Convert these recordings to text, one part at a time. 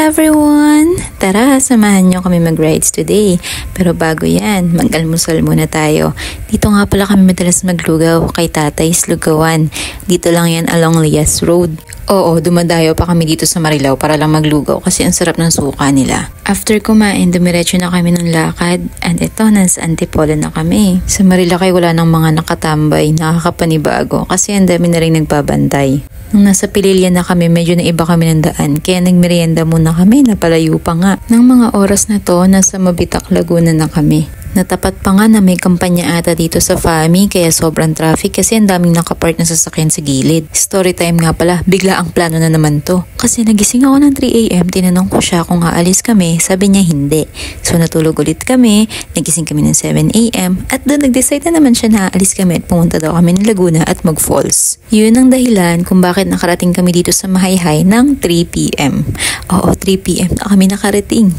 everyone! Tara, samahan nyo kami mag-rides today. Pero bago yan, mag-almusal muna tayo. Dito nga pala kami madalas maglugaw kay Tatay's Lugawan. Dito lang yan along Lias Road. Oo, dumadayo pa kami dito sa Marilao para lang maglugaw kasi ang sarap ng suka nila. After kumain, dumiretso na kami ng lakad and ito, nasa Antipolo na kami. Sa Marilakay wala nang mga nakatambay, nakakapanibago kasi ang dami na rin nagbabantay. Nung nasa Pililya na kami, medyo naiba kami ng daan kaya nagmerienda muna kami, napalayo pa nga. Nang mga oras na to, nasa Mabitak, Laguna na kami. Natapat pa nga na may kampanya ata dito sa FAMI kaya sobrang traffic kasi ang daming nakapark na sasakyan sa gilid. Story time nga pala, bigla ang plano na naman to. Kasi nagising ako ng 3 AM, tinanong ko siya kung aalis kami, sabi niya hindi. So natulog ulit kami, nagising kami ng 7 AM at doon nag-decide na naman siya na aalis kami at pumunta daw kami ng Laguna at mag-falls. Yun ang dahilan kung bakit nakarating kami dito sa Mahayhay ng 3 PM. Oo, 3 PM na kami nakarating.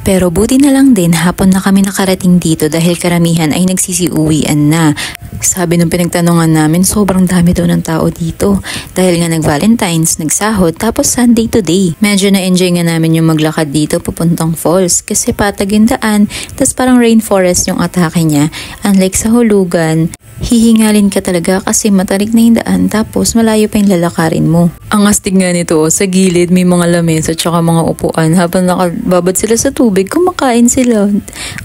Pero buti na lang din, hapon na kami nakarating dito dahil karamihan ay nagsisiuwian na. Sabi nung pinagtanungan namin, sobrang dami daw ng tao dito. Dahil nga nag-Valentine's, nagsahod, tapos Sunday today. Medyo na-enjoy nga namin yung maglakad dito papuntang falls kasi patag yung daan, tapos parang rainforest yung atake niya. Unlike sa Hulugan, hihingalin ka talaga kasi matarik na yung daan tapos malayo pa yung lalakarin mo. Ang astig nga nito, sa gilid may mga lamesa at saka mga upuan habang nakababad sila sa tubig, kumakain sila.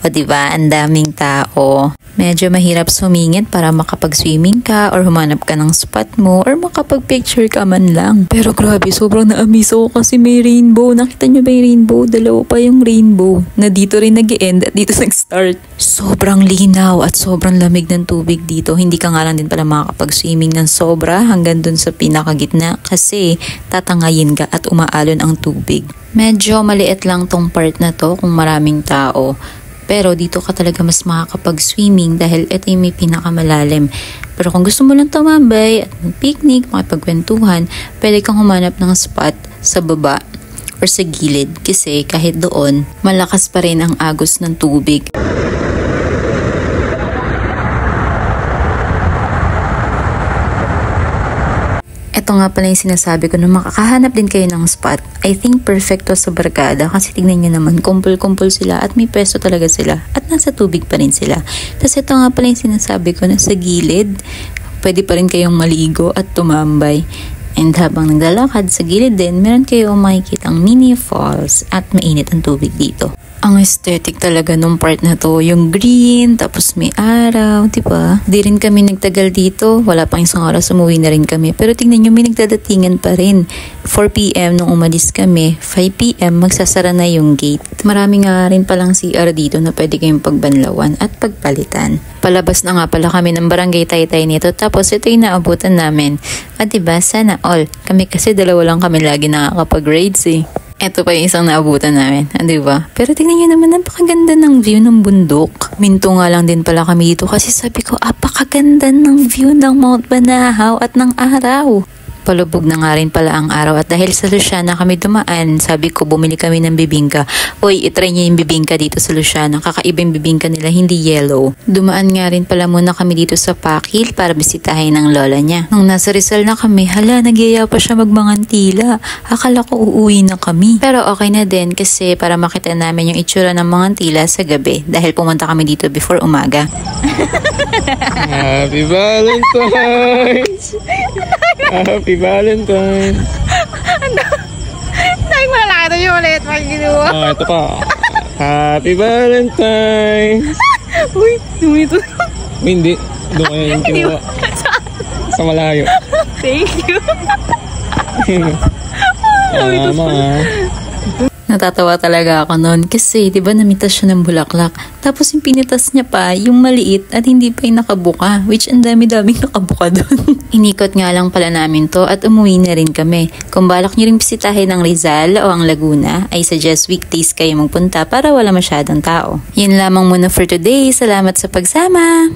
O diba, ang daming tao. Medyo mahirap sumingit para makapag-swimming ka or humanap ka ng spot mo or makapag-picture ka man lang. Pero grabe, sobrang na-amaze ako kasi may rainbow. Nakita nyo ba yung rainbow? Dalawa pa yung rainbow na dito rin nag-end at dito nag-start. Sobrang linaw at sobrang lamig ng tubig dito. Hindi ka nga lang din pala makakapag-swimming ng sobra hanggang dun sa pinakagitna kasi tatangayin ka at umaalon ang tubig. Medyo maliit lang tong part na to kung maraming tao. Pero dito ka talaga mas makakapag-swimming dahil ito yung may pinakamalalim. Pero kung gusto mo lang tumambay at mag-picnic, makipagkwentuhan, pwede kang humanap ng spot sa baba or sa gilid kasi kahit doon, malakas pa rin ang agos ng tubig. Ito nga pala yung sinasabi ko na makakahanap din kayo ng spot. I think perfecto sa barkada kasi tignan nyo naman, kumpul-kumpul sila at may pwesto talaga sila at nasa tubig pa rin sila. Tapos ito nga pala yung sinasabi ko na sa gilid, pwede pa rin kayong maligo at tumambay. And habang naglalakad sa gilid din, meron kayong makikitang mini falls at mainit ang tubig dito. Ang aesthetic talaga nung part na to, yung green, tapos may araw, diba? Di rin kami nagtagal dito, wala pang isang oras, umuwi na rin kami. Pero tingnan nyo, may nagdadatingan pa rin. 4 PM nung umalis kami, 5 PM magsasara na yung gate. Marami nga rin palang CR dito na pwede kayong pagbanlawan at pagpalitan. Palabas na nga pala kami ng barangay Taytay nito, tapos ito yung naabutan namin. At diba, sana all. Kami kasi dalawa lang kami lagi nakakapag-rides eh. Ito pa yung isang naabutan namin, diba? Pero tingnan nyo naman, napakaganda ng view ng bundok. Minto nga lang din pala kami dito kasi sabi ko, apakaganda ng view ng Mount Banahaw at ng araw. Palubog na nga rin pala ang araw at dahil sa Luciana kami dumaan, sabi ko bumili kami ng bibingka. Uy, itry niyo yung bibingka dito sa Luciana. Kakaibang bibingka nila, hindi yellow. Dumaan nga rin pala muna kami dito sa Pakil para bisitahin ng lola niya. Nung nasa Rizal na kami, hala, nagyaya pa siya magmangantila. Akala ko uuwi na kami. Pero okay na din kasi para makita namin yung itsura ng mangantila sa gabi dahil pumunta kami dito before umaga. Happy Valentine's! Happy Valentine's! Saan mo lalaki ito yung ulit? Maginuwa. Oh, ito pa. Happy Valentine's! Uy, ito. Hindi. Doon kayo yung kinuha. Sa malayo. Thank you. Tama ah. Natatawa talaga ako noon kasi 'di ba namitas siya ng bulaklak. Tapos yung pinitas niya pa, yung maliit at hindi pa yung nakabuka, which ang dami-daming nakabuka doon. Inikot nga lang pala namin to at umuwi na rin kami. Kung balak niyo rin bisitahin ang Rizal o ang Laguna, ay suggest weekdays kayo magpunta para wala masyadong tao. Yun lamang muna for today. Salamat sa pagsama!